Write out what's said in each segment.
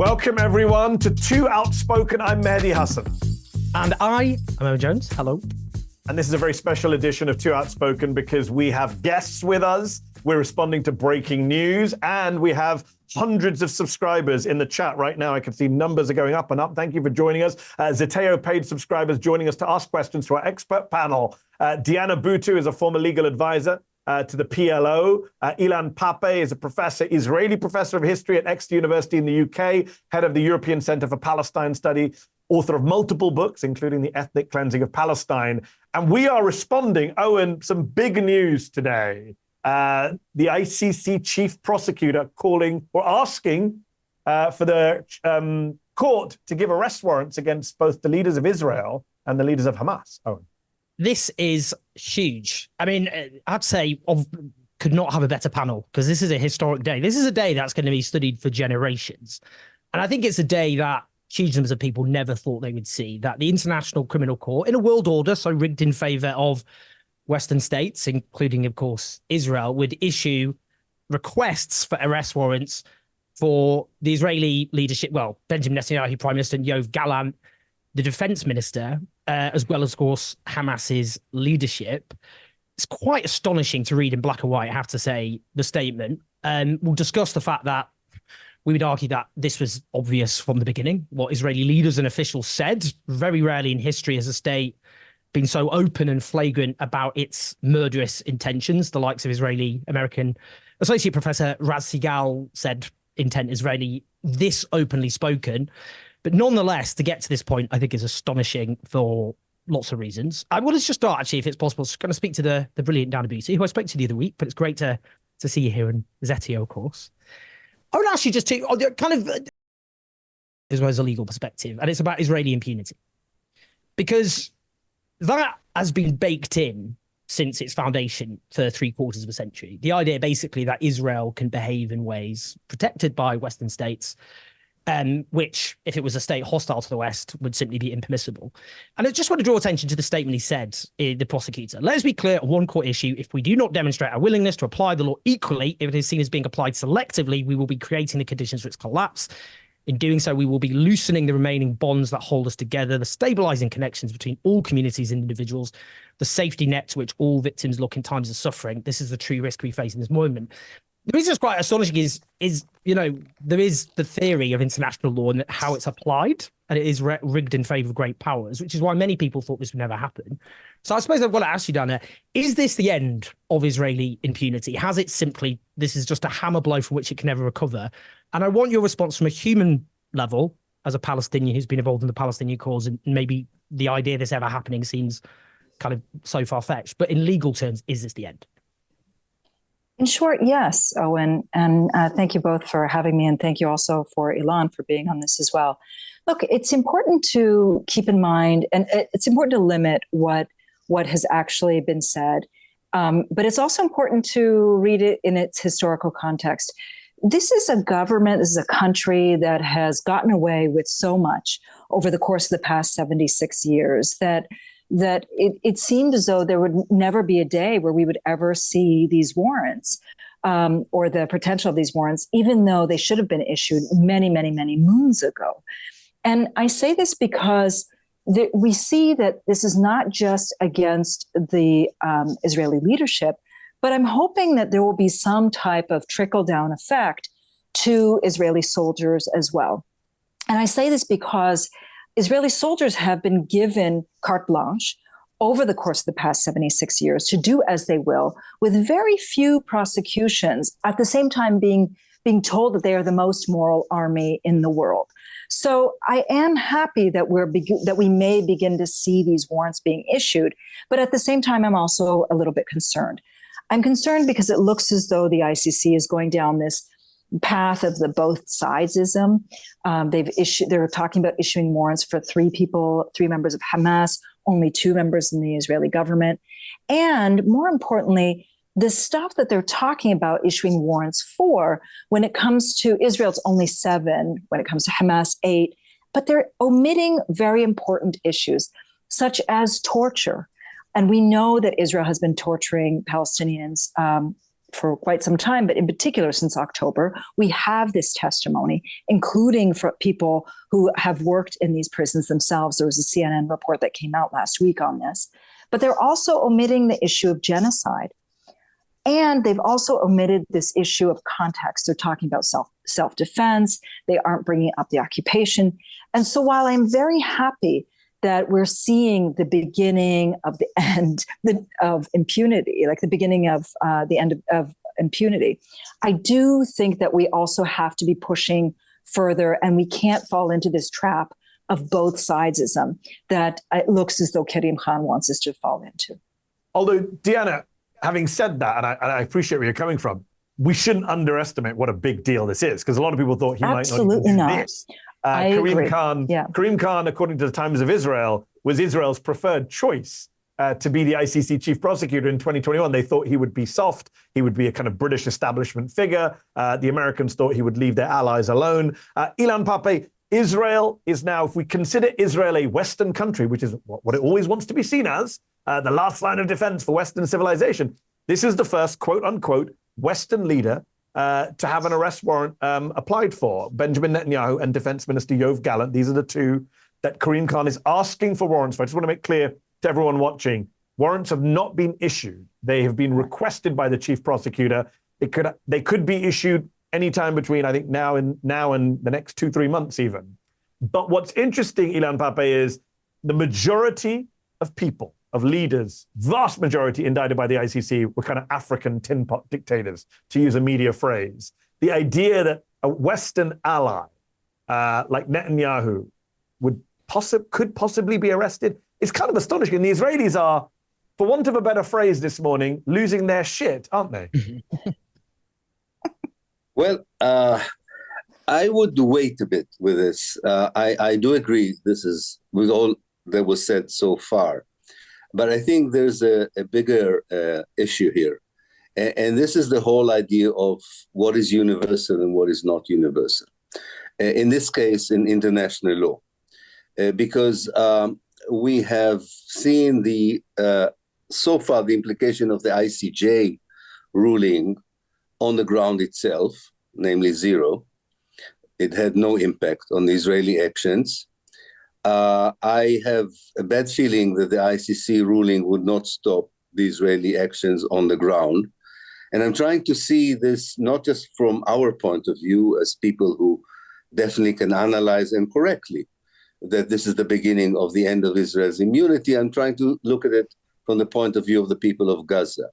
Welcome, everyone, to Two Outspoken. I'm Mehdi Hasan. And I am Owen Jones. Hello. And this is a very special edition of Two Outspoken because we have guests with us. We're responding to breaking news, and we have hundreds of subscribers in the chat right now. I can see numbers are going up and up. Thank you for joining us. Zeteo paid subscribers joining us to ask questions to our expert panel. Diana Buttu is a former legal advisor to the PLO. Ilan Pappé is a professor, Israeli professor of history at Exeter University in the UK, head of the European Centre for Palestine Study, author of multiple books, including The Ethnic Cleansing of Palestine. And we are responding, Owen, some big news today. The ICC chief prosecutor calling or asking for the court to give arrest warrants against both the leaders of Israel and the leaders of Hamas. Owen. This is huge. I mean, I'd say could not have a better panel because this is a historic day. This is a day that's going to be studied for generations. And I think it's a day that huge numbers of people never thought they would see, that the International Criminal Court, in a world order, so rigged in favor of Western states, including, of course, Israel, would issue requests for arrest warrants for the Israeli leadership, well, Benjamin Netanyahu, Prime Minister, and Yoav Gallant, the defense minister, as well as, of course, Hamas's leadership. It's quite astonishing to read in black and white, I have to say, the statement. We'll discuss the fact that we would argue that this was obvious from the beginning, what Israeli leaders and officials said. Very rarely in history has a state been so open and flagrant about its murderous intentions. The likes of Israeli-American Associate Professor Raz Sigal said intent Israeli, this openly spoken. But nonetheless, to get to this point, I think is astonishing for lots of reasons. I want to just start, actually, if it's possible, going to speak to the brilliant Diana Buttu, who I spoke to the other week, but it's great to see you here in Zeteo, of course. I would ask you just to kind of, as well as a legal perspective, and it's about Israeli impunity. Because that has been baked in since its foundation for 3/4 of a century. The idea basically that Israel can behave in ways protected by Western states, which, if it was a state hostile to the West, would simply be impermissible. And I just want to draw attention to the statement he said, the prosecutor. Let us be clear on one core issue. If we do not demonstrate our willingness to apply the law equally, if it is seen as being applied selectively, we will be creating the conditions for its collapse. In doing so, we will be loosening the remaining bonds that hold us together, the stabilizing connections between all communities and individuals, the safety net to which all victims look in times of suffering. This is the true risk we face in this moment. The reason it's quite astonishing is there is the theory of international law and how it's applied, and it is rigged in favor of great powers, which is why many people thought this would never happen. So I suppose I've got to ask you, Dana, is this the end of Israeli impunity? Has it simply, this is just a hammer blow from which it can never recover? And I want your response from a human level, as a Palestinian who's been involved in the Palestinian cause, and maybe the idea of this ever happening seems kind of so far-fetched. But in legal terms, is this the end? In short, yes, Owen. And thank you both for having me. And thank you also for Ilan for being on this as well. Look, it's important to keep in mind, and it's important to limit what has actually been said. But it's also important to read it in its historical context. This is a government, this is a country that has gotten away with so much over the course of the past 76 years that it seemed as though there would never be a day where we would ever see these warrants or the potential of these warrants, even though they should have been issued many, many, many moons ago. And I say this because we see that this is not just against the Israeli leadership, but I'm hoping that there will be some type of trickle-down effect to Israeli soldiers as well. And I say this because Israeli soldiers have been given carte blanche over the course of the past 76 years to do as they will, with very few prosecutions, at the same time being told that they are the most moral army in the world. So I am happy that we may begin to see these warrants being issued, but at the same time, I'm also a little bit concerned. I'm concerned because it looks as though the ICC is going down this path of the both sidesism. They're talking about issuing warrants for 3 members of Hamas, only 2 members in the Israeli government. And more importantly, the stuff that they're talking about issuing warrants for, when it comes to Israel, it's only 7, when it comes to Hamas, 8, but they're omitting very important issues, such as torture. And we know that Israel has been torturing Palestinians for quite some time, but in particular since October, we have this testimony, including for people who have worked in these prisons themselves. There was a CNN report that came out last week on this. But they're also omitting the issue of genocide. And they've also omitted this issue of context. They're talking about self-defense. They aren't bringing up the occupation. And so while I'm very happy that we're seeing the beginning of the end of impunity, like the beginning of the end of impunity, I do think that we also have to be pushing further, and we can't fall into this trap of both sidesism that it looks as though Karim Khan wants us to fall into. Although, Diana, having said that, and I appreciate where you're coming from, we shouldn't underestimate what a big deal this is, because a lot of people thought he Absolutely might not even do this. Karim Khan, according to the Times of Israel, was Israel's preferred choice to be the ICC chief prosecutor in 2021. They thought he would be soft. He would be a kind of British establishment figure. The Americans thought he would leave their allies alone. Ilan, Pappé, Israel is now, if we consider Israel a Western country, which is what it always wants to be seen as, the last line of defense for Western civilization, this is the first quote-unquote Western leader to have an arrest warrant applied for. Benjamin Netanyahu and Defense Minister Yoav Gallant. These are the two that Karim Khan is asking for warrants for. I just want to make clear to everyone watching, warrants have not been issued. They have been requested by the chief prosecutor. They could be issued anytime between, I think, now and the next 2-3 months even. But what's interesting, Ilan, Pappé, is the majority of people, of leaders, vast majority indicted by the ICC were kind of African tin pot dictators, to use a media phrase. The idea that a Western ally like Netanyahu could possibly be arrested is kind of astonishing. And the Israelis are, for want of a better phrase this morning, losing their shit, aren't they? Well, I would wait a bit with this. I do agree this is with all that was said so far. But I think there's a bigger issue here. And this is the whole idea of what is universal and what is not universal. In this case, in international law. Because we have seen so far the implication of the ICJ ruling on the ground itself, namely zero. It had no impact on the Israeli actions. I have a bad feeling that the ICC ruling would not stop the Israeli actions on the ground. And I'm trying to see this not just from our point of view as people who definitely can analyze and correctly that this is the beginning of the end of Israel's immunity. I'm trying to look at it from the point of view of the people of Gaza,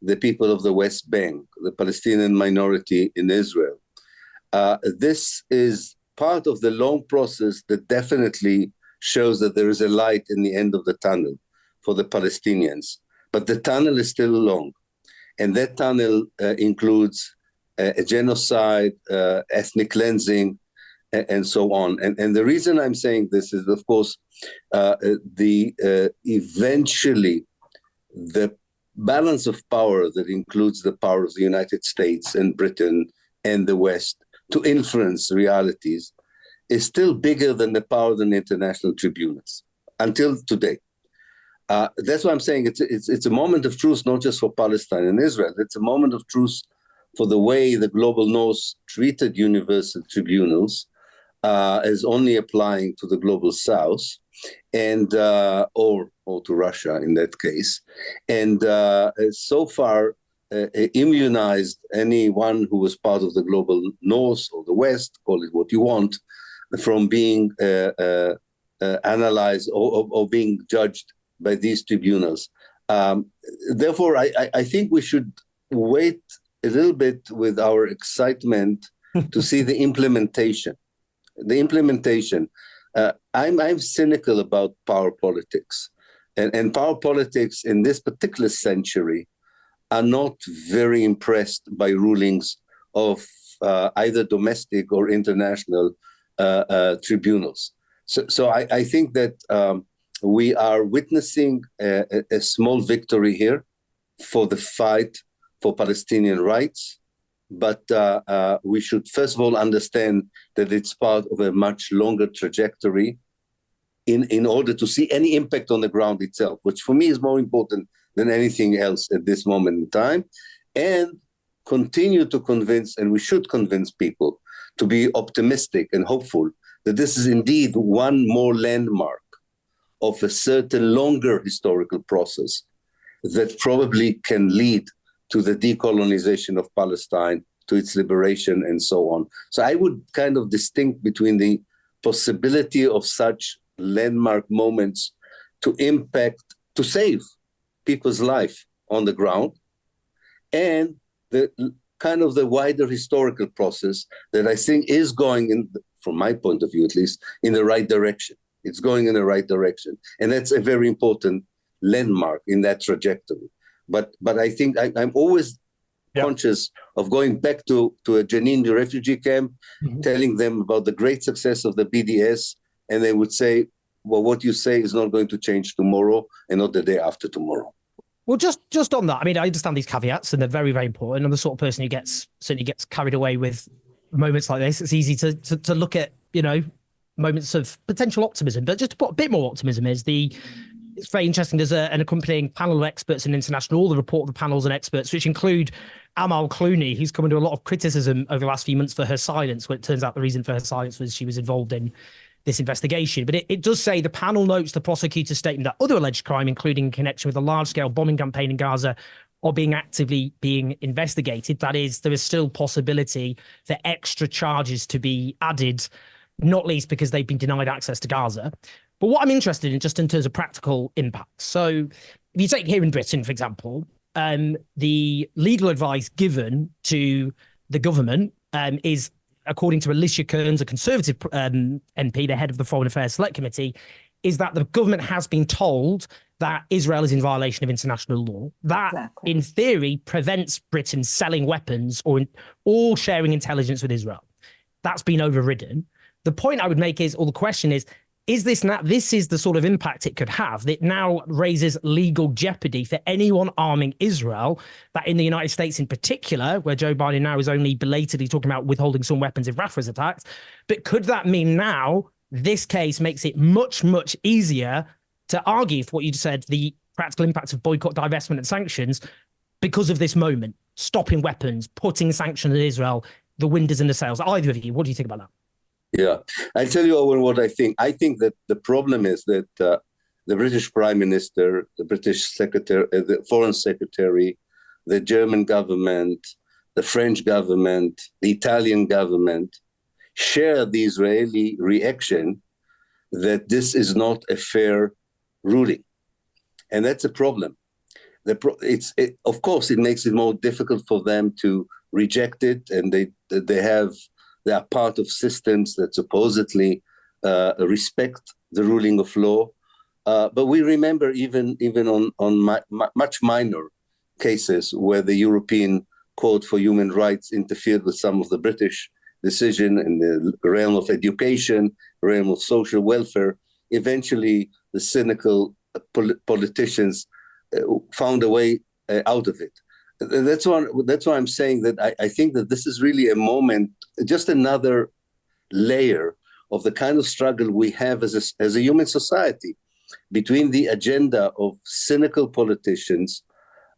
the people of the West Bank, the Palestinian minority in Israel. This is part of the long process that definitely shows that there is a light in the end of the tunnel for the Palestinians. But the tunnel is still long. And that tunnel includes a genocide, ethnic cleansing, and so on. And the reason I'm saying this is, of course, eventually the balance of power that includes the power of the United States and Britain and the West to influence realities is still bigger than the power of the international tribunals until today. That's why I'm saying it's a moment of truth, not just for Palestine and Israel. It's a moment of truth for the way the global north treated universal tribunals as only applying to the global south, and or to Russia in that case, and so far immunized anyone who was part of the global north or the west, call it what you want, from being analyzed or being judged by these tribunals. Therefore, I think we should wait a little bit with our excitement to see the implementation. The implementation. I'm cynical about power politics. And power politics in this particular century are not very impressed by rulings of either domestic or international tribunals. So I think that we are witnessing a small victory here for the fight for Palestinian rights. But we should first of all understand that it's part of a much longer trajectory in order to see any impact on the ground itself, which for me is more important than anything else at this moment in time. And continue to convince, and we should convince people to be optimistic and hopeful that this is indeed one more landmark of a certain longer historical process that probably can lead to the decolonization of Palestine, to its liberation, and so on. So I would kind of distinct between the possibility of such landmark moments to impact, to save people's life on the ground, and the kind of the wider historical process that I think is going in, from my point of view at least, in the right direction. It's going in the right direction. And that's a very important landmark in that trajectory. But I think I'm always conscious of going back to a Jenin refugee camp, telling them about the great success of the BDS, and they would say, well, what you say is not going to change tomorrow and not the day after tomorrow. Well, just on that, I mean, I understand these caveats, and they're very, very important. I'm the sort of person who certainly gets carried away with moments like this. It's easy to look at, moments of potential optimism, but just to put a bit more optimism it's very interesting. There's an accompanying panel of experts in international, all the report of the panels and experts, which include Amal Clooney, who's come under a lot of criticism over the last few months for her silence, where it turns out the reason for her silence was she was involved in this investigation. But it does say the panel notes the prosecutor's statement that other alleged crime, including in connection with a large-scale bombing campaign in Gaza, are actively being investigated. That is, there is still possibility for extra charges to be added, not least because they've been denied access to Gaza. But what I'm interested in, just in terms of practical impact. So if you take here in Britain, for example, the legal advice given to the government is, according to Alicia Kearns, a Conservative MP, the head of the Foreign Affairs Select Committee, is that the government has been told that Israel is in violation of international law. That, in theory, prevents Britain selling weapons or sharing intelligence with Israel. That's been overridden. The point I would make is, or the question is this now, this is the sort of impact it could have. It now raises legal jeopardy for anyone arming Israel, that in the United States in particular, where Joe Biden now is only belatedly talking about withholding some weapons if Rafah is attacked. But could that mean now this case makes it much, much easier to argue for what you just said, the practical impact of boycott, divestment and sanctions because of this moment, stopping weapons, putting sanctions on Israel, the wind is in the sails. Either of you, what do you think about that? Yeah, I'll tell you, Owen, what I think. I think that the problem is that the British Prime Minister, the British Secretary, the Foreign Secretary, the German government, the French government, the Italian government share the Israeli reaction that this is not a fair ruling. And that's a problem. Of course, it makes it more difficult for them to reject it, and they are part of systems that supposedly respect the ruling of law. But we remember even on much minor cases where the European Court for Human Rights interfered with some of the British decision in the realm of education, realm of social welfare. Eventually, the cynical politicians found a way out of it. That's why I'm saying that I think that this is really a moment, just another layer of the kind of struggle we have as a human society between the agenda of cynical politicians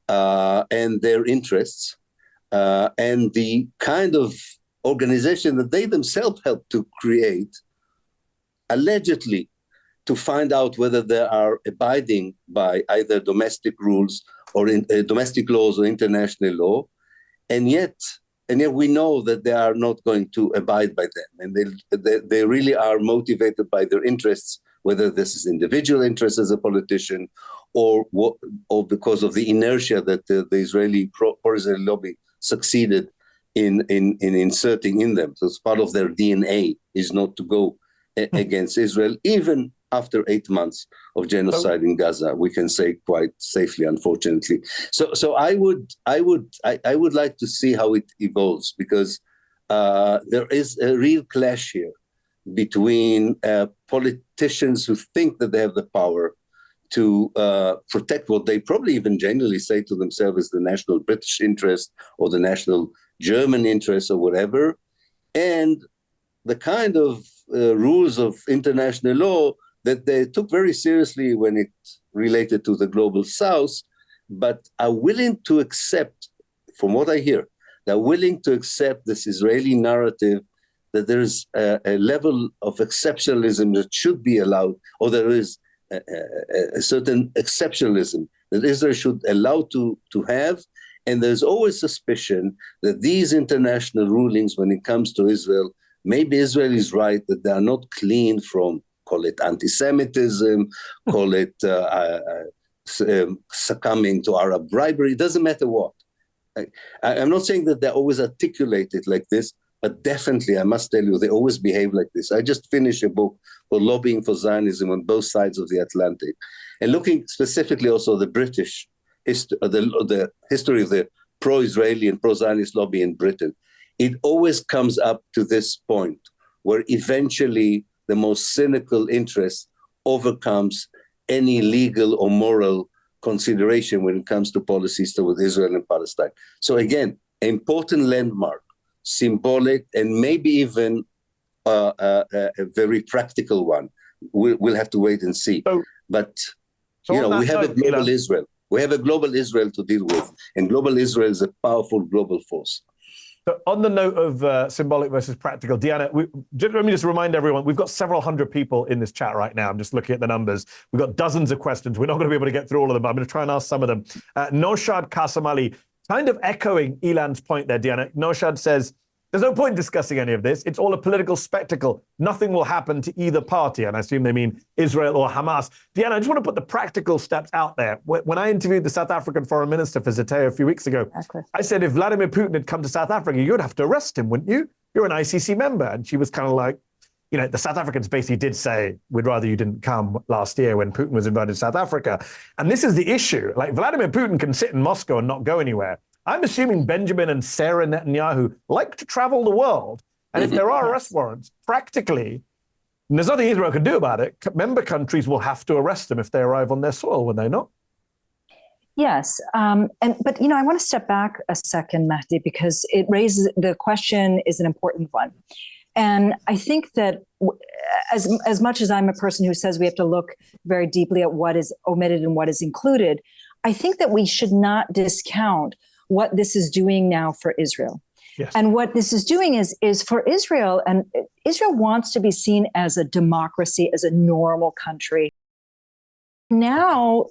and their interests and the kind of organization that they themselves helped to create, allegedly to find out whether they are abiding by either domestic rules or domestic laws or international law, and yet we know that they are not going to abide by them, and they really are motivated by their interests, whether this is individual interests as a politician, or because of the inertia that the Israeli pro-Israeli lobby succeeded in inserting in them. So it's part of their DNA is not to go against Israel, even after 8 months of genocide in Gaza, we can say quite safely, unfortunately. So I would like to see how it evolves, because there is a real clash here between politicians who think that they have the power to protect what they probably even genuinely say to themselves is the national British interest or the national German interest or whatever, and the kind of rules of international law that they took very seriously when it related to the global south, but are willing to accept, from what I hear, They're willing to accept this Israeli narrative that there is a level of exceptionalism that should be allowed, or there is a certain exceptionalism that Israel should allow to have. And there's always suspicion that these international rulings, when it comes to Israel, maybe Israel is right that they are not clean from, call it anti-Semitism, call it succumbing to Arab bribery, it doesn't matter what. I'm not saying that they always articulate it like this, but definitely, I must tell you, they always behave like this. I just finished a book for lobbying for Zionism on both sides of the Atlantic, and looking specifically also the British history, the history of the pro-Israeli and pro-Zionist lobby in Britain. It always comes up to this point where eventually the most cynical interest overcomes any legal or moral consideration when it comes to policies toward Israel and Palestine. So again, an important landmark, symbolic, and maybe even a very practical one. We'll have to wait and see. But we have a global Israel. We have a global Israel to deal with, and global Israel is a powerful global force. So on the note of symbolic versus practical, Diana, let me just remind everyone, we've got several hundred people in this chat right now. I'm just looking at the numbers. We've got dozens of questions. We're not going to be able to get through all of them, but I'm going to try and ask some of them. Noshad Kasamali, kind of echoing Ilan's point there, Diana. Noshad says, there's no point discussing any of this. It's all a political spectacle. Nothing will happen to either party. And I assume they mean Israel or Hamas. Diana, I just want to put the practical steps out there. When I interviewed the South African foreign minister for Zeteo a few weeks ago, I said, if Vladimir Putin had come to South Africa, you'd have to arrest him, wouldn't you? You're an ICC member. And she was kind of like, the South Africans basically did say, we'd rather you didn't come last year when Putin was invited to South Africa. And this is the issue. Like, Vladimir Putin can sit in Moscow and not go anywhere. I'm assuming Benjamin and Sarah Netanyahu like to travel the world. And if there are arrest warrants, practically, and there's nothing Israel can do about it, member countries will have to arrest them if they arrive on their soil, will they not? Yes. But I want to step back a second, Mehdi, because it raises, the question is an important one. And I think that as much as I'm a person who says we have to look very deeply at what is omitted and what is included, I think that we should not discount what this is doing now for Israel. Yes. And what this is doing is for Israel, and Israel wants to be seen as a democracy, as a normal country. Now,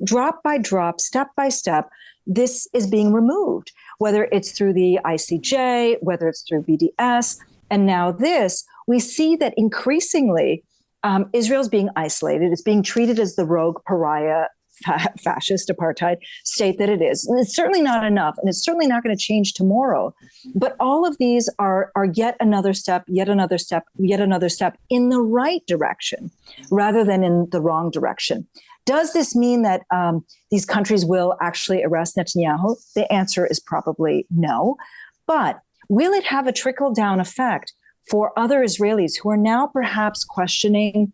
drop by drop, step by step, this is being removed, whether it's through the ICJ, whether it's through BDS, and now this, we see that increasingly Israel's being isolated. It's being treated as the rogue pariah, fascist apartheid state that it is. And it's certainly not enough, and it's certainly not going to change tomorrow. But all of these are yet another step, yet another step, yet another step in the right direction, rather than in the wrong direction. Does this mean that these countries will actually arrest Netanyahu? The answer is probably no. But will it have a trickle-down effect for other Israelis who are now perhaps questioning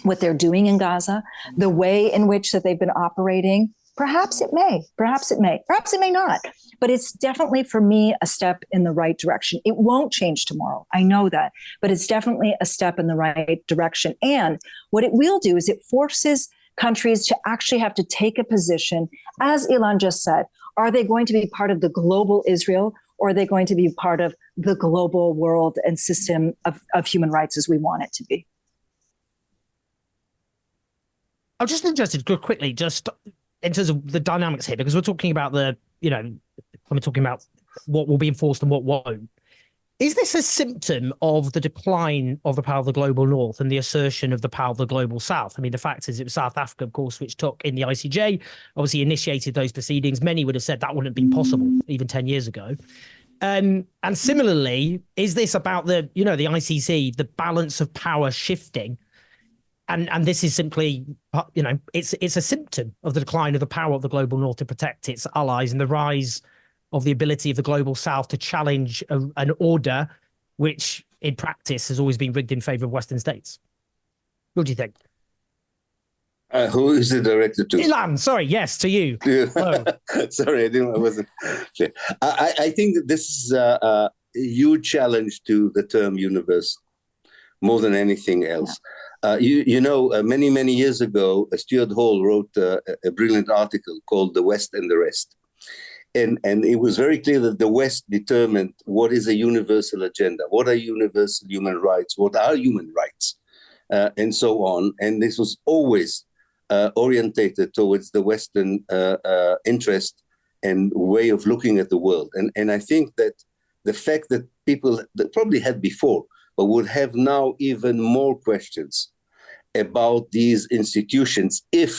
what they're doing in Gaza, the way in which that they've been operating? Perhaps it may, perhaps it may not, but it's definitely for me a step in the right direction. It won't change tomorrow. I know that, but it's definitely a step in the right direction. And what it will do is it forces countries to actually have to take a position. As Ilan just said, are they going to be part of the global Israel, or are they going to be part of the global world and system of human rights as we want it to be? I'm just interested quickly, just in terms of the dynamics here, because we're talking about we're talking about what will be enforced and what won't. Is this a symptom of the decline of the power of the global north and the assertion of the power of the global south? I mean, the fact is it was South Africa, of course, which took in the ICJ, obviously initiated those proceedings. Many would have said that wouldn't have been possible even 10 years ago. And similarly, is this about the ICC, the balance of power shifting? And this is simply, it's a symptom of the decline of the power of the global north to protect its allies and the rise of the ability of the global south to challenge an order which in practice has always been rigged in favor of Western states. What do you think? Who is it directed to? Ilan, sorry, yes, to you. Oh. Sorry, I wasn't clear. I think that this is a huge challenge to the term universal, more than anything else. Many, many years ago, Stuart Hall wrote a brilliant article called The West and the Rest. And it was very clear that the West determined what is a universal agenda, what are universal human rights, what are human rights, and so on. And this was always orientated towards the Western interest and way of looking at the world. And I think that the fact that people that probably had before, but would have now even more questions about these institutions if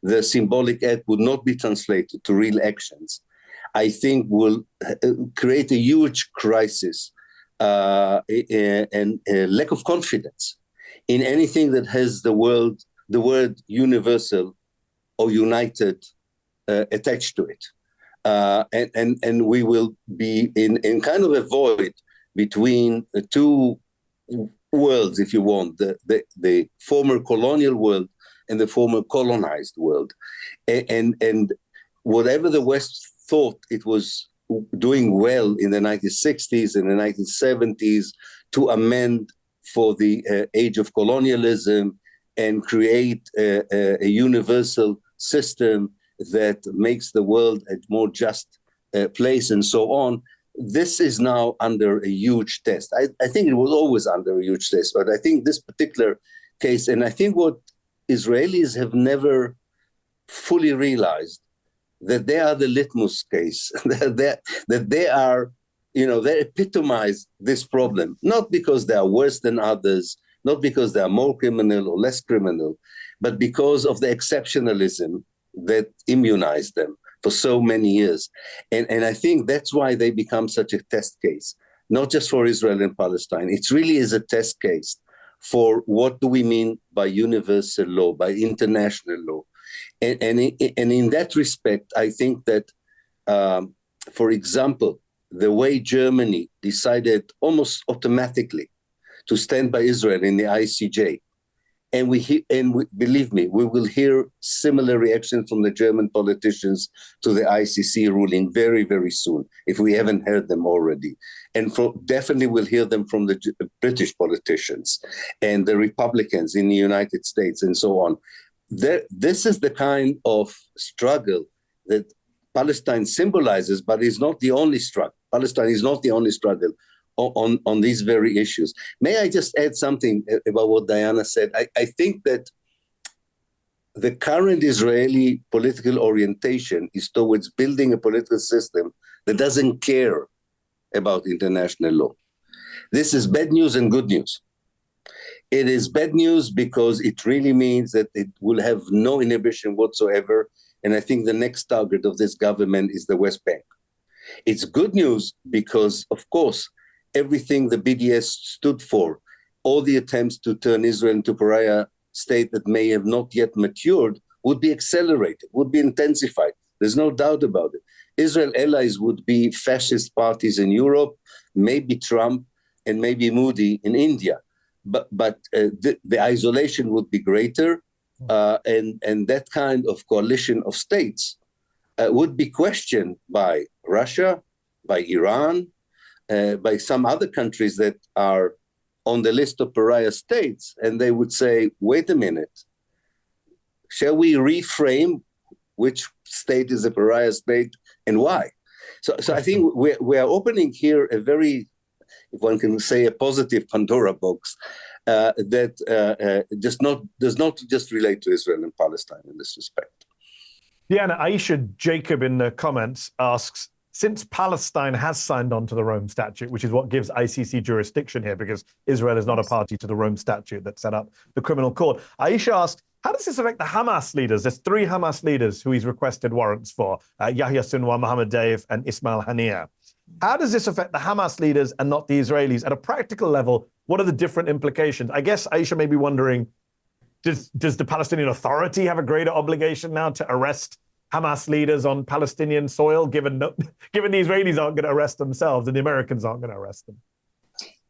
the symbolic act would not be translated to real actions, I think will create a huge crisis and a lack of confidence in anything that has the word universal or united attached to it. And we will be in kind of a void between the two worlds, if you want, the former colonial world and the former colonized world. And whatever the West thought it was doing well in the 1960s and the 1970s to amend for the age of colonialism and create a universal system that makes the world a more just place and so on, this is now under a huge test. I think it was always under a huge test, but I think this particular case, and I think what Israelis have never fully realized, that they are the litmus case, that they are, they epitomize this problem, not because they are worse than others, not because they are more criminal or less criminal, but because of the exceptionalism that immunized them for so many years. And I think that's why they become such a test case, not just for Israel and Palestine. It really is a test case for what do we mean by universal law, by international law. And in that respect, I think that, for example, the way Germany decided almost automatically to stand by Israel in the ICJ, believe me, we will hear similar reactions from the German politicians to the ICC ruling very, very soon, if we haven't heard them already. And definitely we'll hear them from the British politicians and the Republicans in the United States and so on. This is the kind of struggle that Palestine symbolizes, but is not the only struggle. Palestine is not the only struggle on these very issues. May I just add something about what Diana said? I think that the current Israeli political orientation is towards building a political system that doesn't care about international law. This is bad news and good news. It is bad news because it really means that it will have no inhibition whatsoever. And I think the next target of this government is the West Bank. It's good news because, of course, everything the BDS stood for, all the attempts to turn Israel into a pariah state that may have not yet matured, would be accelerated, would be intensified. There's no doubt about it. Israel allies would be fascist parties in Europe, maybe Trump, and maybe Modi in India. But the isolation would be greater, and that kind of coalition of states would be questioned by Russia, by Iran, by some other countries that are on the list of pariah states, and they would say, wait a minute, shall we reframe which state is a pariah state and why? So I think we are opening here a very, if one can say, a positive Pandora box that does not just relate to Israel and Palestine in this respect. Diana, Aisha Jacob in the comments asks, since Palestine has signed on to the Rome Statute, which is what gives ICC jurisdiction here, because Israel is not a party to the Rome Statute that set up the criminal court. Aisha asked, how does this affect the Hamas leaders? There's 3 Hamas leaders who he's requested warrants for, Yahya Sinwar, Mohammed Deif, and Ismail Haniyeh. How does this affect the Hamas leaders and not the Israelis? At a practical level, what are the different implications? I guess Aisha may be wondering, does the Palestinian Authority have a greater obligation now to arrest Hamas leaders on Palestinian soil, given the Israelis aren't going to arrest themselves and the Americans aren't going to arrest them?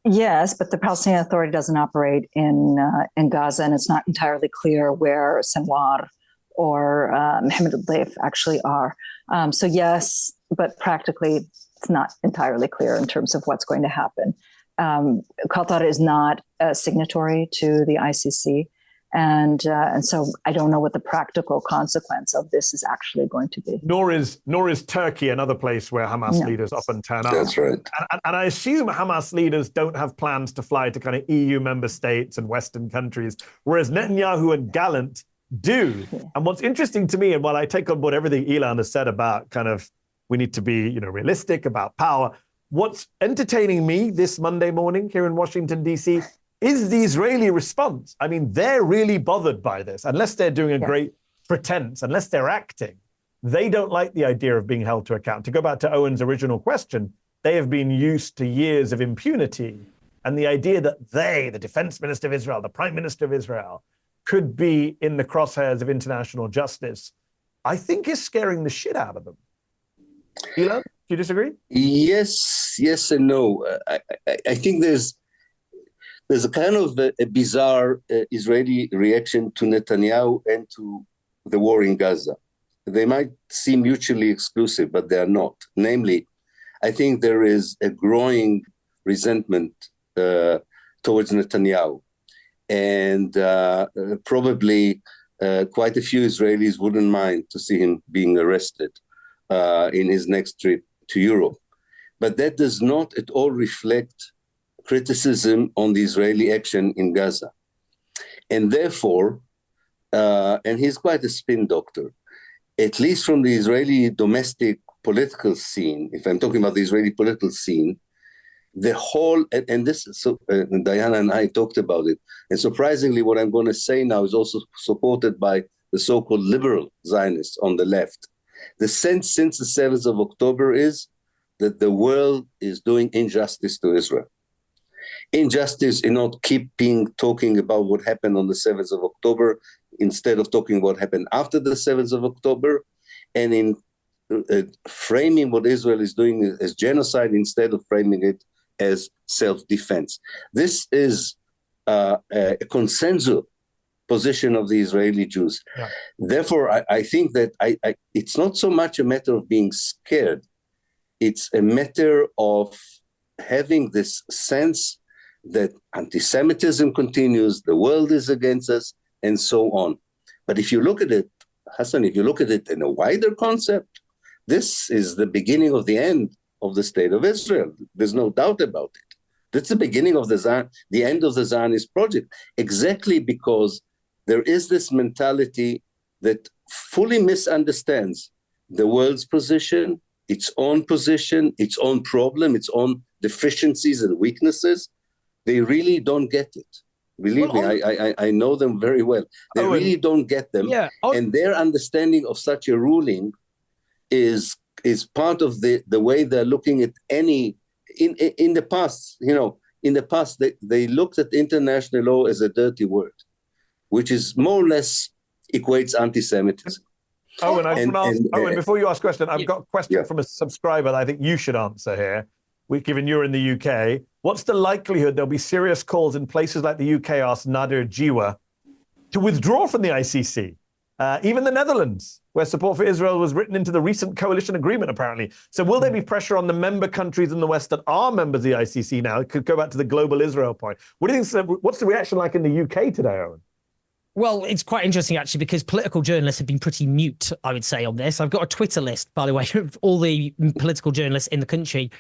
Yes, but the Palestinian Authority doesn't operate in Gaza, and it's not entirely clear where Sinwar or Mohammed Deif actually are. So yes, but practically it's not entirely clear in terms of what's going to happen. Qatar is not a signatory to the ICC. And so I don't know what the practical consequence of this is actually going to be. Nor is Turkey another place where Hamas leaders often turn up. That's right. And I assume Hamas leaders don't have plans to fly to kind of EU member states and Western countries, whereas Netanyahu and Gallant do. Yeah. And what's interesting to me, and while I take on board everything Ilan has said about kind of we need to be, realistic about power, what's entertaining me this Monday morning here in Washington, D.C., is the Israeli response. I mean, they're really bothered by this. Unless they're doing a great pretense, unless they're acting, they don't like the idea of being held to account. To go back to Owen's original question, they have been used to years of impunity. And the idea that they, the defense minister of Israel, the prime minister of Israel, could be in the crosshairs of international justice, I think is scaring the shit out of them. Ilan, do you disagree? Yes and no. I think there's a kind of a bizarre Israeli reaction to Netanyahu and to the war in Gaza. They might seem mutually exclusive, but they are not. Namely, I think there is a growing resentment towards Netanyahu. And probably quite a few Israelis wouldn't mind to see him being arrested in his next trip to Europe. But that does not at all reflect criticism on the Israeli action in Gaza. And therefore, and he's quite a spin doctor, at least from the Israeli domestic political scene, if I'm talking about the Israeli political scene, the whole, and this is, Diana and I talked about it, and surprisingly what I'm going to say now is also supported by the so-called liberal Zionists on the left. The sense since the 7th of October is that the world is doing injustice to Israel. Injustice in not talking about what happened on the 7th of October instead of talking about what happened after the 7th of October, and in framing what Israel is doing as genocide instead of framing it as self-defense. This is a consensus position of the Israeli Jews. Yeah. Therefore, I think that it's not so much a matter of being scared. It's a matter of having this sense that anti-Semitism continues, the world is against us, and so on. But if you look at it, Hassan, if you look at it in a wider concept, this is the beginning of the end of the state of Israel. There's no doubt about it. That's the beginning of the end of the Zionist project, exactly because there is this mentality that fully misunderstands the world's position, its own problem, its own deficiencies and weaknesses. They really don't get it. Believe me, I know them very well. They really don't get them. Yeah. And their understanding of such a ruling is part of the way they're looking at any, in the past, they looked at international law as a dirty word, which is more or less equates anti-Semitism. Owen, before you ask a question, I've got a question from a subscriber that I think you should answer here. Given you're in the UK, what's the likelihood there'll be serious calls in places like the UK, asked Nader Jiwa, to withdraw from the ICC? Even the Netherlands, where support for Israel was written into the recent coalition agreement, apparently. So will there be pressure on the member countries in the West that are members of the ICC now? It could go back to the global Israel point. What do you think? What's the reaction like in the UK today, Owen? Well, it's quite interesting, actually, because political journalists have been pretty mute, I would say, on this. I've got a Twitter list, by the way, of all the political journalists in the country.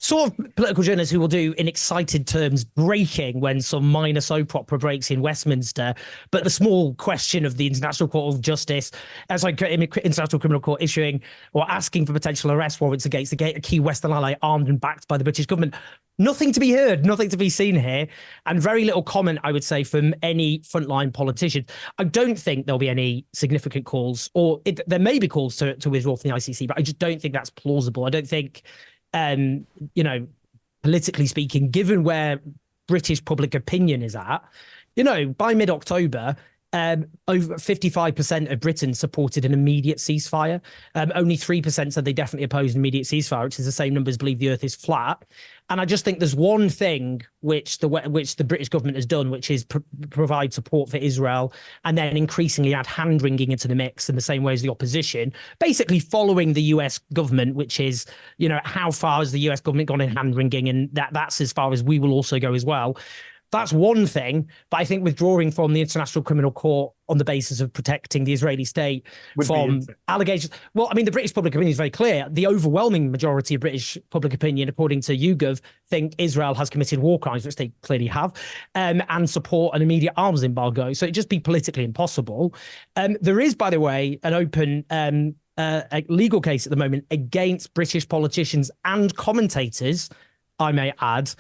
Sort of political journalists who will do, in excited terms, breaking when some minor soap opera breaks in Westminster. But the small question of the International Court of Justice, International Criminal Court issuing or asking for potential arrest warrants against a key Western ally armed and backed by the British government. Nothing to be heard, nothing to be seen here, and very little comment, I would say, from any frontline politician. I don't think there'll be any significant calls, or there may be calls to withdraw from the ICC, but I just don't think that's plausible. I don't think... politically speaking, given where British public opinion is at, by mid-October, over 55% of Britain supported an immediate ceasefire. Only 3% said they definitely opposed an immediate ceasefire, which is the same number as believe the earth is flat. And I just think there's one thing which the British government has done, which is provide support for Israel and then increasingly add hand-wringing into the mix in the same way as the opposition, basically following the US government, which is, how far has the US government gone in hand-wringing? And that's as far as we will also go as well. That's one thing, but I think withdrawing from the International Criminal Court on the basis of protecting the Israeli state from allegations. Well, I mean, the British public opinion is very clear. The overwhelming majority of British public opinion, according to YouGov, think Israel has committed war crimes, which they clearly have, and support an immediate arms embargo. So it'd just be politically impossible. There is, by the way, an open a legal case at the moment against British politicians and commentators, I may add,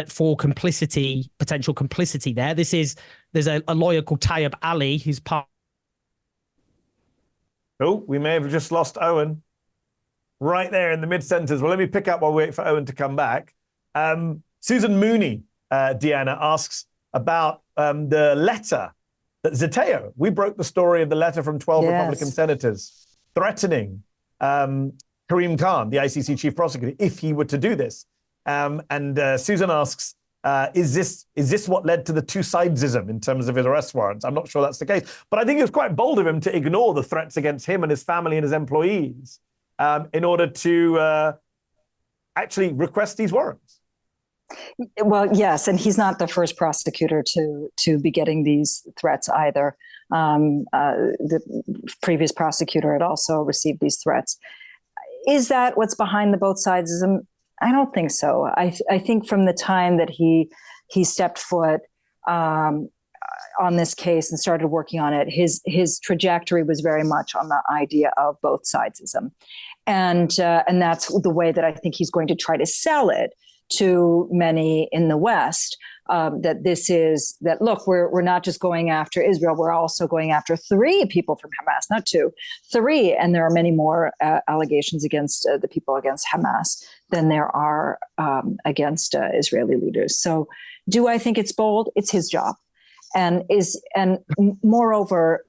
for complicity, potential complicity there. There's a lawyer called Tayyab Ali who's part. Oh, we may have just lost Owen right there in the mid-sentence. Well, let me pick up while we wait for Owen to come back. Susan Mooney, Deanna, asks about the letter that Zeteo, we broke the story of the letter from 12 Republican senators threatening Karim Khan, the ICC chief prosecutor, if he were to do this. And Susan asks, is this what led to the two-sidesism in terms of his arrest warrants? I'm not sure that's the case. But I think it was quite bold of him to ignore the threats against him and his family and his employees in order to actually request these warrants. Well, yes, and he's not the first prosecutor to be getting these threats either. The previous prosecutor had also received these threats. Is that what's behind the both sidesism? I don't think so. I think from the time that he stepped foot on this case and started working on it, his trajectory was very much on the idea of both sidesism, and that's the way that I think he's going to try to sell it to many in the West. That look, we're not just going after Israel, we're also going after 3 people from Hamas, not 2, 3, and there are many more allegations against the people against Hamas than there are against Israeli leaders. So, do I think it's bold? It's his job, and moreover,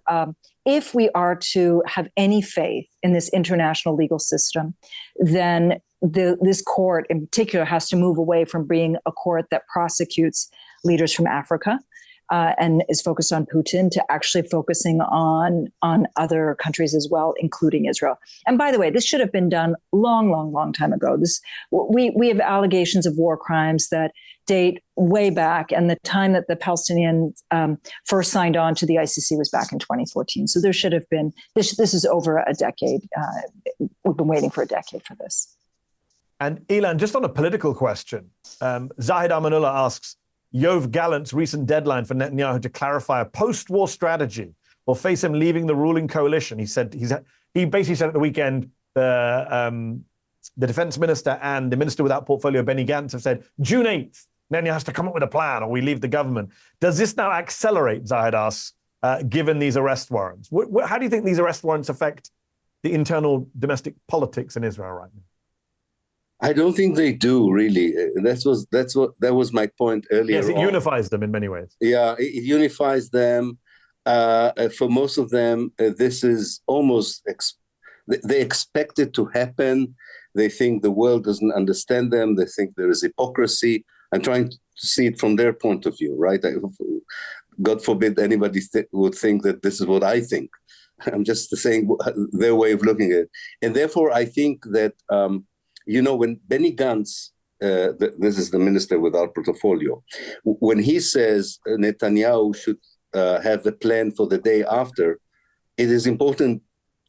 if we are to have any faith in this international legal system, then this court in particular has to move away from being a court that prosecutes leaders from Africa and is focused on Putin to actually focusing on other countries as well, including Israel. And by the way, this should have been done long time ago. We have allegations of war crimes that date way back, and the time that the Palestinians first signed on to the ICC was back in 2014. So there should have been, this is over a decade. We've been waiting for a decade for this. And Ilan, just on a political question, Zahid Amanullah asks, Yoav Gallant's recent deadline for Netanyahu to clarify a post-war strategy will face him leaving the ruling coalition. He basically said at the weekend, the defense minister and the minister without portfolio, Benny Gantz, have said, June 8th, Netanyahu has to come up with a plan or we leave the government. Does this now accelerate, Zahid asks, given these arrest warrants? How do you think these arrest warrants affect the internal domestic politics in Israel right now? I don't think they do, really. That was my point earlier. Yes, it unifies them in many ways. Yeah, it unifies them. For most of them, this is almost they expect it to happen. They think the world doesn't understand them. They think there is hypocrisy. I'm trying to see it from their point of view, right? God forbid anybody would think that this is what I think. I'm just saying their way of looking at it. And therefore, I think that when Benny Gantz, this is the minister without portfolio, when he says Netanyahu should have a plan for the day after, it is important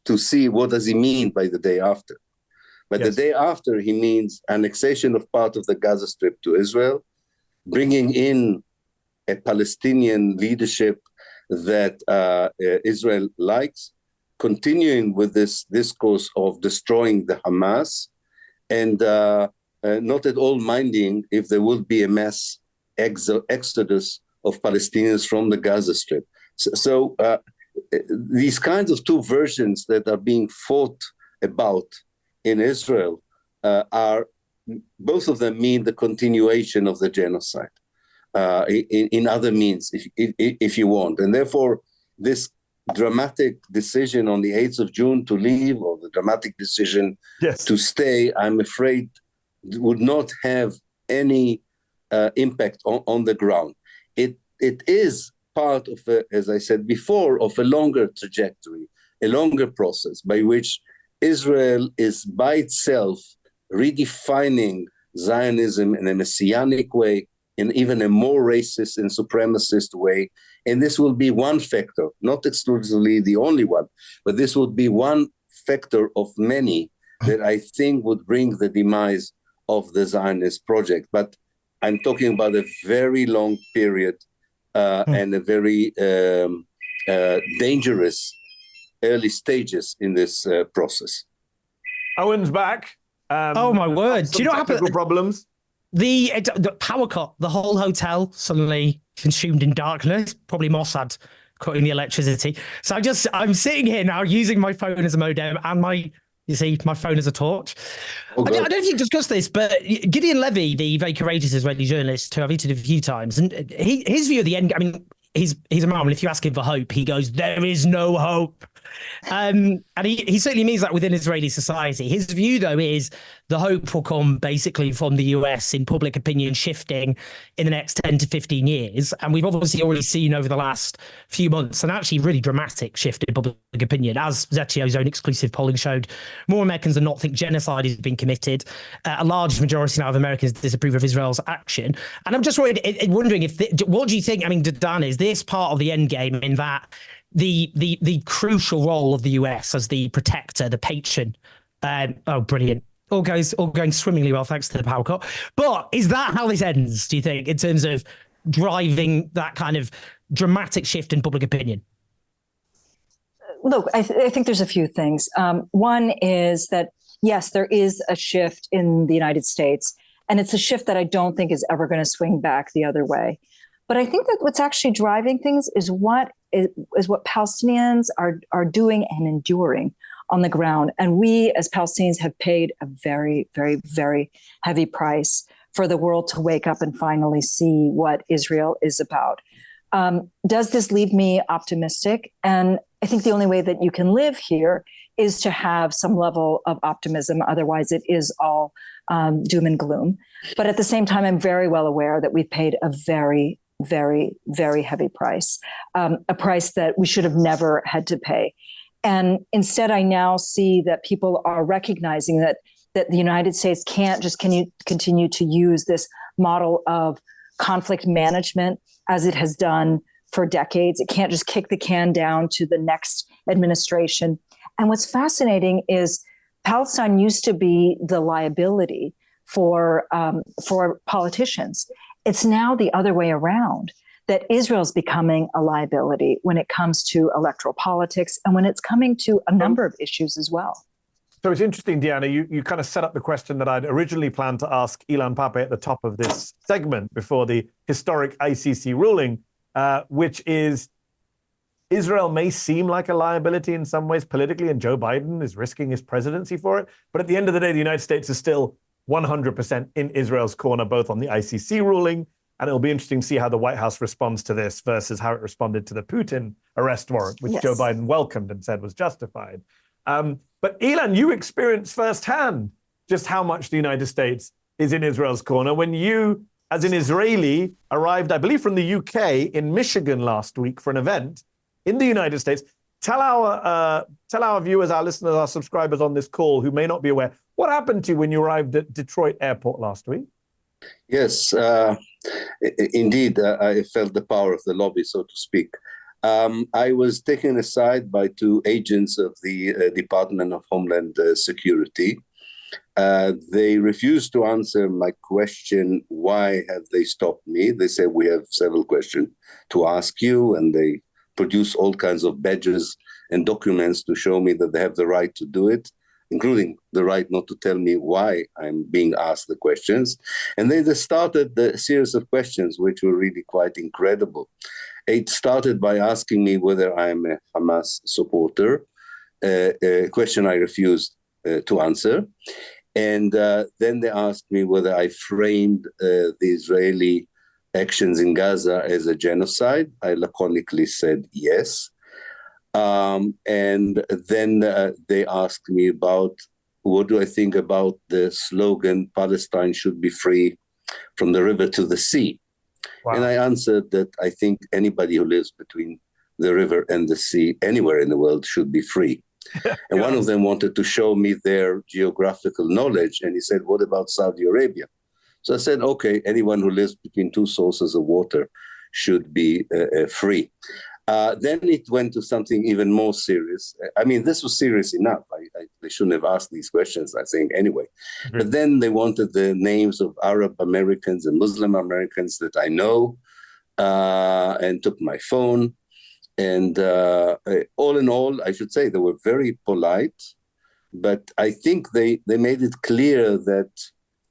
to see what does he mean by the day after. But the day after, he means annexation of part of the Gaza Strip to Israel, bringing in a Palestinian leadership that Israel likes, continuing with this discourse of destroying the Hamas, and not at all minding if there will be a mass exodus of Palestinians from the Gaza Strip. So these kinds of 2 versions that are being fought about in Israel are, both of them mean the continuation of the genocide in other means, if you want. And therefore, this dramatic decision on the 8th of June to leave, or the dramatic decision to stay, I'm afraid would not have any impact on the ground. It is part of, as I said before, of a longer trajectory, a longer process by which Israel is by itself redefining Zionism in a messianic way, in even a more racist and supremacist way. And this will be one factor, not exclusively the only one, but this would be one factor of many that I think would bring the demise of the Zionist project. But I'm talking about a very long period and a very dangerous early stages in this process. Owen's back. Oh my word! Do you know what happened? Problems. The power cut. The whole hotel suddenly consumed in darkness. Probably Mossad cutting the electricity. So I'm sitting here now using my phone as a modem and my phone as a torch. I don't know if you've discussed this, but Gideon Levy, the very courageous Israeli journalist who I've interviewed a few times, and his view of the end. I mean, he's a man. And if you ask him for hope, he goes, "There is no hope." And he certainly means that within Israeli society. His view, though, is the hope will come basically from the US in public opinion shifting in the next 10 to 15 years. And we've obviously already seen over the last few months an actually really dramatic shift in public opinion. As Zeteo's own exclusive polling showed, more Americans do not think genocide has been committed. A large majority now of Americans disapprove of Israel's action. And I'm just wondering what do you think? I mean, Dan, is this part of the end game in that the crucial role of the US as the protector, the patron? Brilliant. All going swimmingly well, thanks to the power cut. But is that how this ends, do you think, in terms of driving that kind of dramatic shift in public opinion? Look, I think there's a few things. One is that, yes, there is a shift in the United States, and it's a shift that I don't think is ever going to swing back the other way. But I think that what's actually driving things is what Palestinians are doing and enduring on the ground. And we as Palestinians have paid a very, very, very heavy price for the world to wake up and finally see what Israel is about. Does this leave me optimistic? And I think the only way that you can live here is to have some level of optimism. Otherwise, it is all doom and gloom. But at the same time, I'm very well aware that we've paid a very, very, very heavy price, a price that we should have never had to pay. And instead, I now see that people are recognizing that the United States can't just continue to use this model of conflict management as it has done for decades. It can't just kick the can down to the next administration. And what's fascinating is Palestine used to be the liability for politicians. It's now the other way around, that Israel's becoming a liability when it comes to electoral politics and when it's coming to a number of issues as well. So it's interesting, Diana, you kind of set up the question that I'd originally planned to ask Ilan Pappé at the top of this segment before the historic ICC ruling, which is Israel may seem like a liability in some ways politically, and Joe Biden is risking his presidency for it. But at the end of the day, the United States is still 100% in Israel's corner, both on the ICC ruling, and it'll be interesting to see how the White House responds to this versus how it responded to the Putin arrest warrant, which Joe Biden welcomed and said was justified. But Ilan, you experienced firsthand just how much the United States is in Israel's corner when you, as an Israeli, arrived, I believe, from the UK in Michigan last week for an event in the United States. Tell our viewers, our listeners, our subscribers on this call who may not be aware, what happened to you when you arrived at Detroit Airport last week? Yes, indeed, I felt the power of the lobby, so to speak. I was taken aside by two agents of the Department of Homeland Security. They refused to answer my question, why have they stopped me? They said, we have several questions to ask you, and they produce all kinds of badges and documents to show me that they have the right to do it, including the right not to tell me why I'm being asked the questions. And they just started the series of questions, which were really quite incredible. It started by asking me whether I'm a Hamas supporter, a question I refused to answer. And then they asked me whether I framed the Israeli actions in Gaza as a genocide. I laconically said yes. And then they asked me about what do I think about the slogan, Palestine should be free from the river to the sea. Wow. And I answered that I think anybody who lives between the river and the sea anywhere in the world should be free. And one of them wanted to show me their geographical knowledge. And he said, what about Saudi Arabia? So I said, okay, anyone who lives between two sources of water should be free. Then it went to something even more serious. I mean, this was serious enough. They shouldn't have asked these questions, I think, anyway. Mm-hmm. But then they wanted the names of Arab Americans and Muslim Americans that I know, and took my phone. And all in all, I should say they were very polite. But I think they made it clear that,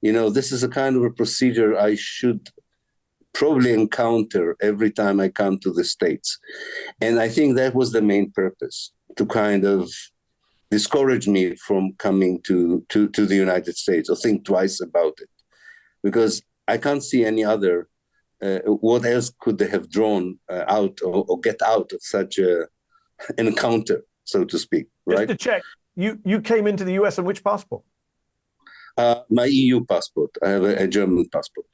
this is a kind of a procedure I should probably encounter every time I come to the States. And I think that was the main purpose, to kind of discourage me from coming to the United States or think twice about it. Because I can't see any other, what else could they have drawn out or get out of such an encounter, so to speak, right? Just to check, you came into the US on which passport? My EU passport. I have a German passport.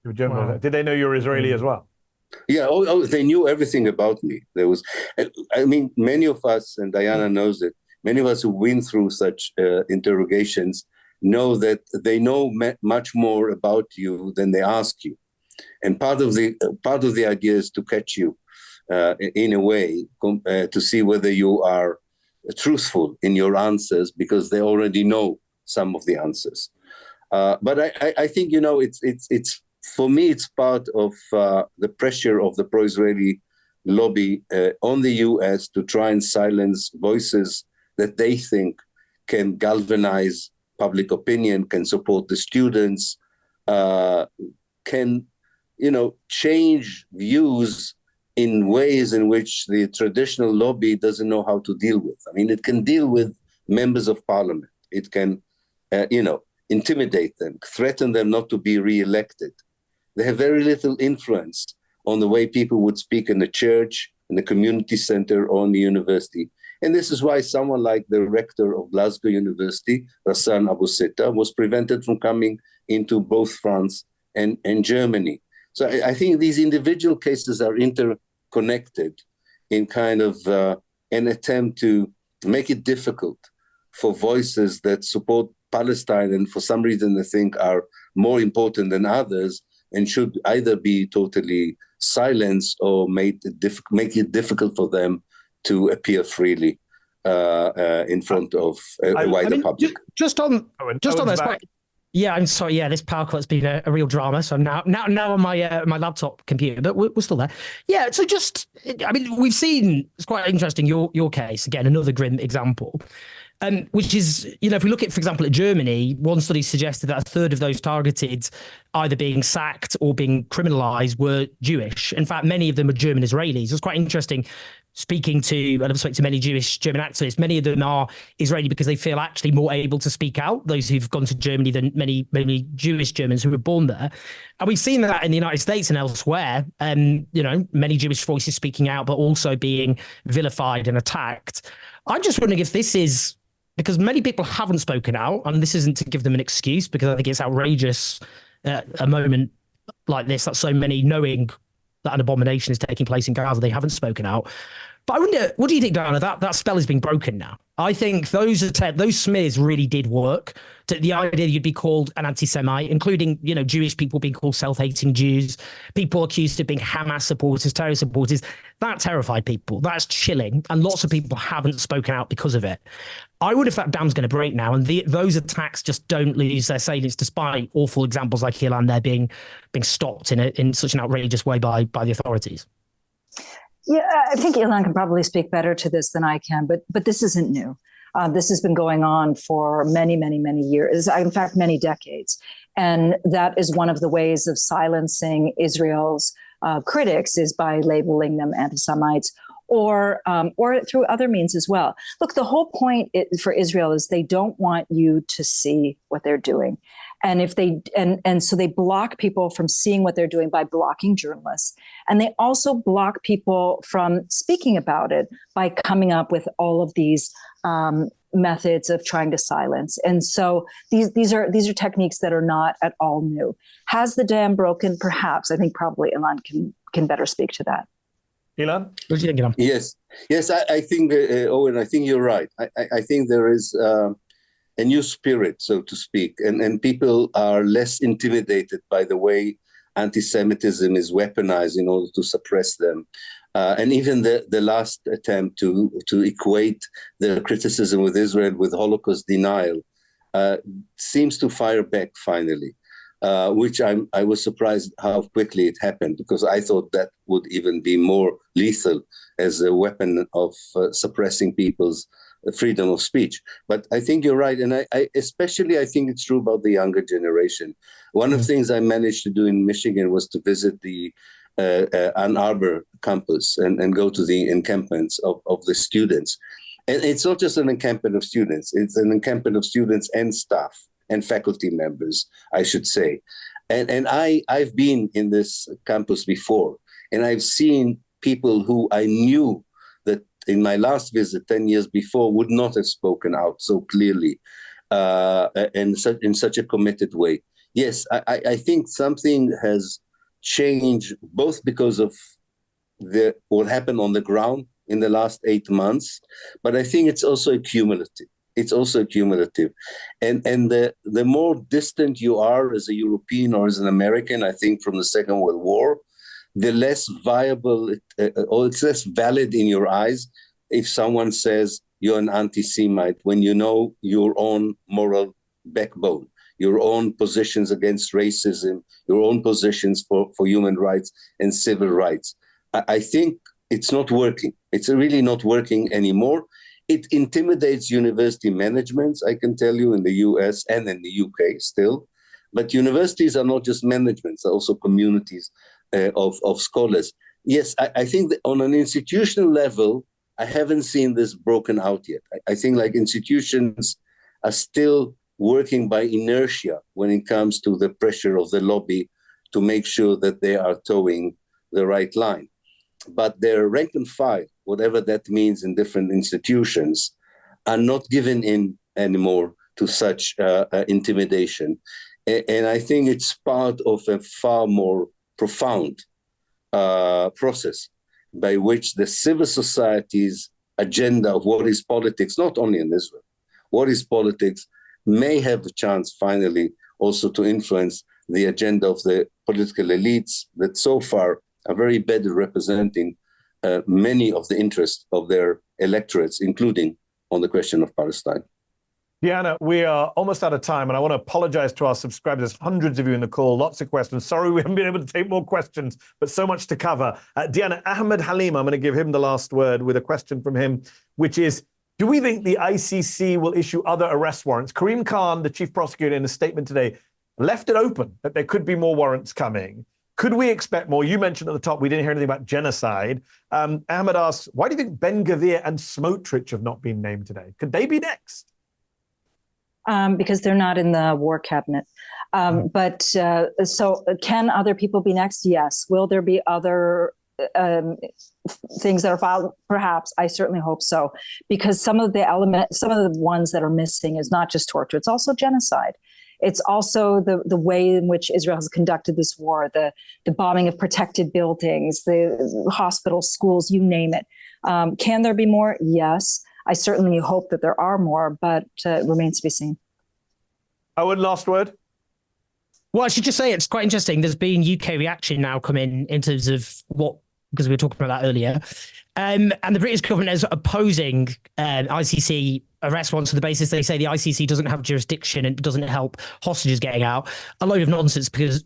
Wow. Did they know you were Israeli as well? Yeah, they knew everything about me. There was, I mean, many of us, and Diana knows it, many of us who went through such interrogations know that they know much more about you than they ask you. And part of the idea is to catch you in a way, to see whether you are truthful in your answers, because they already know some of the answers. But I think, it's for me, it's part of the pressure of the pro-Israeli lobby on the U.S. to try and silence voices that they think can galvanize public opinion, can support the students, can, change views in ways in which the traditional lobby doesn't know how to deal with. I mean, it can deal with members of parliament. It can, intimidate them, threaten them not to be re-elected. They have very little influence on the way people would speak in the church, in the community center, or in the university. And this is why someone like the rector of Glasgow University, Rassan Abu Sitta, was prevented from coming into both France and Germany. So I think these individual cases are interconnected in kind of an attempt to make it difficult for voices that support Palestine and for some reason they think are more important than others and should either be totally silenced or make it difficult for them to appear freely in front of a wider public. Just on this point. Yeah, I'm sorry. Yeah, this power cut's been a real drama. So now on my my laptop computer, but we're still there. Yeah. So we've seen, it's quite interesting, your case, again, another grim example. Which is, if we look at, for example, at Germany, one study suggested that a third of those targeted either being sacked or being criminalized were Jewish. In fact, many of them are German Israelis. It's quite interesting speaking to, and I've spoken to many Jewish German activists. Many of them are Israeli because they feel actually more able to speak out, those who've gone to Germany, than many Jewish Germans who were born there. And we've seen that in the United States and elsewhere, many Jewish voices speaking out, but also being vilified and attacked. I'm just wondering if this is, because many people haven't spoken out, and this isn't to give them an excuse, because I think it's outrageous a moment like this, that so many, knowing that an abomination is taking place in Gaza, they haven't spoken out. But I wonder, what do you think, Diana? That spell has been broken now. I think those smears really did work. The idea that you'd be called an anti-Semite, including, Jewish people being called self-hating Jews, people accused of being Hamas supporters, terror supporters, that terrified people. That's chilling. And lots of people haven't spoken out because of it. I wonder if that dam's going to break now, and those attacks just don't lose their salience, despite awful examples like Ilan there being stopped in such an outrageous way by the authorities. Yeah, I think Ilan can probably speak better to this than I can, but this isn't new. This has been going on for many, many, many years, in fact, many decades. And that is one of the ways of silencing Israel's critics, is by labeling them anti-Semites, or through other means as well. Look, the whole point for Israel is they don't want you to see what they're doing. And if they so they block people from seeing what they're doing by blocking journalists. And they also block people from speaking about it by coming up with all of these methods of trying to silence. And so these are techniques that are not at all new. Has the dam broken? Perhaps. I think probably Ilan can better speak to that. Ilan? What do you think, Ilan? Yes. I think, Owen, I think you're right. I think there is a new spirit, so to speak, and people are less intimidated by the way anti-Semitism is weaponized in order to suppress them. And even the last attempt to equate the criticism with Israel with Holocaust denial seems to fire back finally, which I was surprised how quickly it happened, because I thought that would even be more lethal as a weapon of suppressing people's freedom of speech. But I think you're right. And I especially think it's true about the younger generation. One of the things I managed to do in Michigan was to visit the Ann Arbor campus and go to the encampments of the students. And it's not just an encampment of students, it's an encampment of students and staff and faculty members, I should say. And I've been in this campus before, and I've seen people who I knew that in my last visit 10 years before would not have spoken out so clearly in such a committed way. Yes, I think something has changed, both because of what happened on the ground in the last 8 months, but I think it's also cumulative. It's also cumulative. And the more distant you are as a European or as an American, I think, from the Second World War, the less viable or it's less valid in your eyes if someone says you're an anti-Semite when you know your own moral backbone, your own positions against racism, your own positions for human rights and civil rights. I think it's not working. It's really not working anymore. It intimidates university managements, I can tell you, in the US and in the UK still. But universities are not just managements, they're also communities of scholars. Yes, I think that on an institutional level, I haven't seen this broken out yet. I think like institutions are still working by inertia when it comes to the pressure of the lobby to make sure that they are towing the right line. But their rank and file, whatever that means in different institutions, are not given in anymore to such intimidation. And I think it's part of a far more profound process by which the civil society's agenda of what is politics, not only in Israel, what is politics, may have a chance finally also to influence the agenda of the political elites that so far are very bad at representing many of the interests of their electorates, including on the question of Palestine. Diana, we are almost out of time, and I want to apologize to our subscribers. There's hundreds of you in the call, lots of questions. Sorry we haven't been able to take more questions, but so much to cover. Diana, Ahmed Halim, I'm going to give him the last word with a question from him, which is, do we think the ICC will issue other arrest warrants? Karim Khan, the chief prosecutor, in a statement today, left it open that there could be more warrants coming. Could we expect more? You mentioned at the top we didn't hear anything about genocide. Ahmed asks, why do you think Ben-Gvir and Smotrich have not been named today? Could they be next? Because they're not in the war cabinet. So can other people be next? Yes. Will there be other things that are filed? Perhaps. I certainly hope so. Because some of the ones that are missing is not just torture, it's also genocide. It's also the way in which Israel has conducted this war, the bombing of protected buildings, the hospitals, schools, you name it. Can there be more? Yes. I certainly hope that there are more, but it remains to be seen. Owen, last word? Well, I should just say it's quite interesting. There's been UK reaction now come in terms of what, because we were talking about that earlier. And the British government is opposing ICC arrest warrants on the basis they say the ICC doesn't have jurisdiction and doesn't help hostages getting out. A load of nonsense, because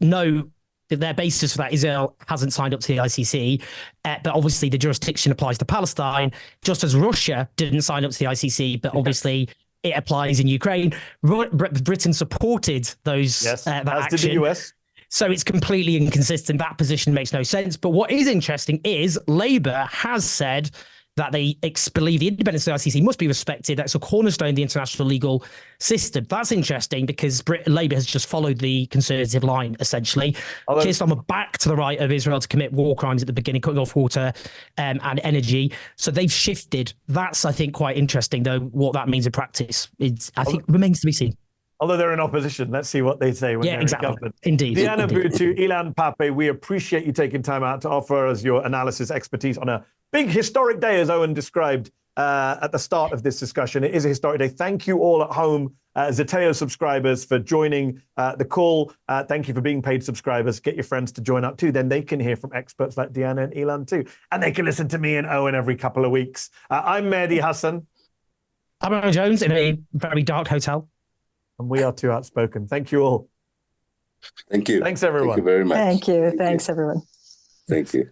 their basis for that, Israel hasn't signed up to the ICC, but obviously the jurisdiction applies to Palestine, just as Russia didn't sign up to the ICC, but obviously it applies in Ukraine. Britain supported those that action. Did the US. So it's completely inconsistent. That position makes no sense. But what is interesting is Labour has said that they believe the independence of the ICC must be respected. That's a cornerstone of the international legal system. That's interesting because Labour has just followed the Conservative line, essentially. Keir Starmer back to the right of Israel to commit war crimes at the beginning, cutting off water and energy. So they've shifted. That's, I think, quite interesting, though, what that means in practice. I think remains to be seen. Although they're in opposition, let's see what they say when they're in government. Indeed. Diana Buttu, Ilan Pappé, we appreciate you taking time out to offer us your analysis expertise on a big historic day, as Owen described at the start of this discussion. It is a historic day. Thank you all at home Zeteo subscribers for joining the call. Thank you for being paid subscribers. Get your friends to join up too. Then they can hear from experts like Deanna and Ilan too. And they can listen to me and Owen every couple of weeks. I'm Mehdi Hasan. I'm Owen Jones in a very dark hotel. And we are Two Outspoken. Thank you all. Thank you. Thanks, everyone. Thank you very much. Thank you. Thanks, everyone. Thank you.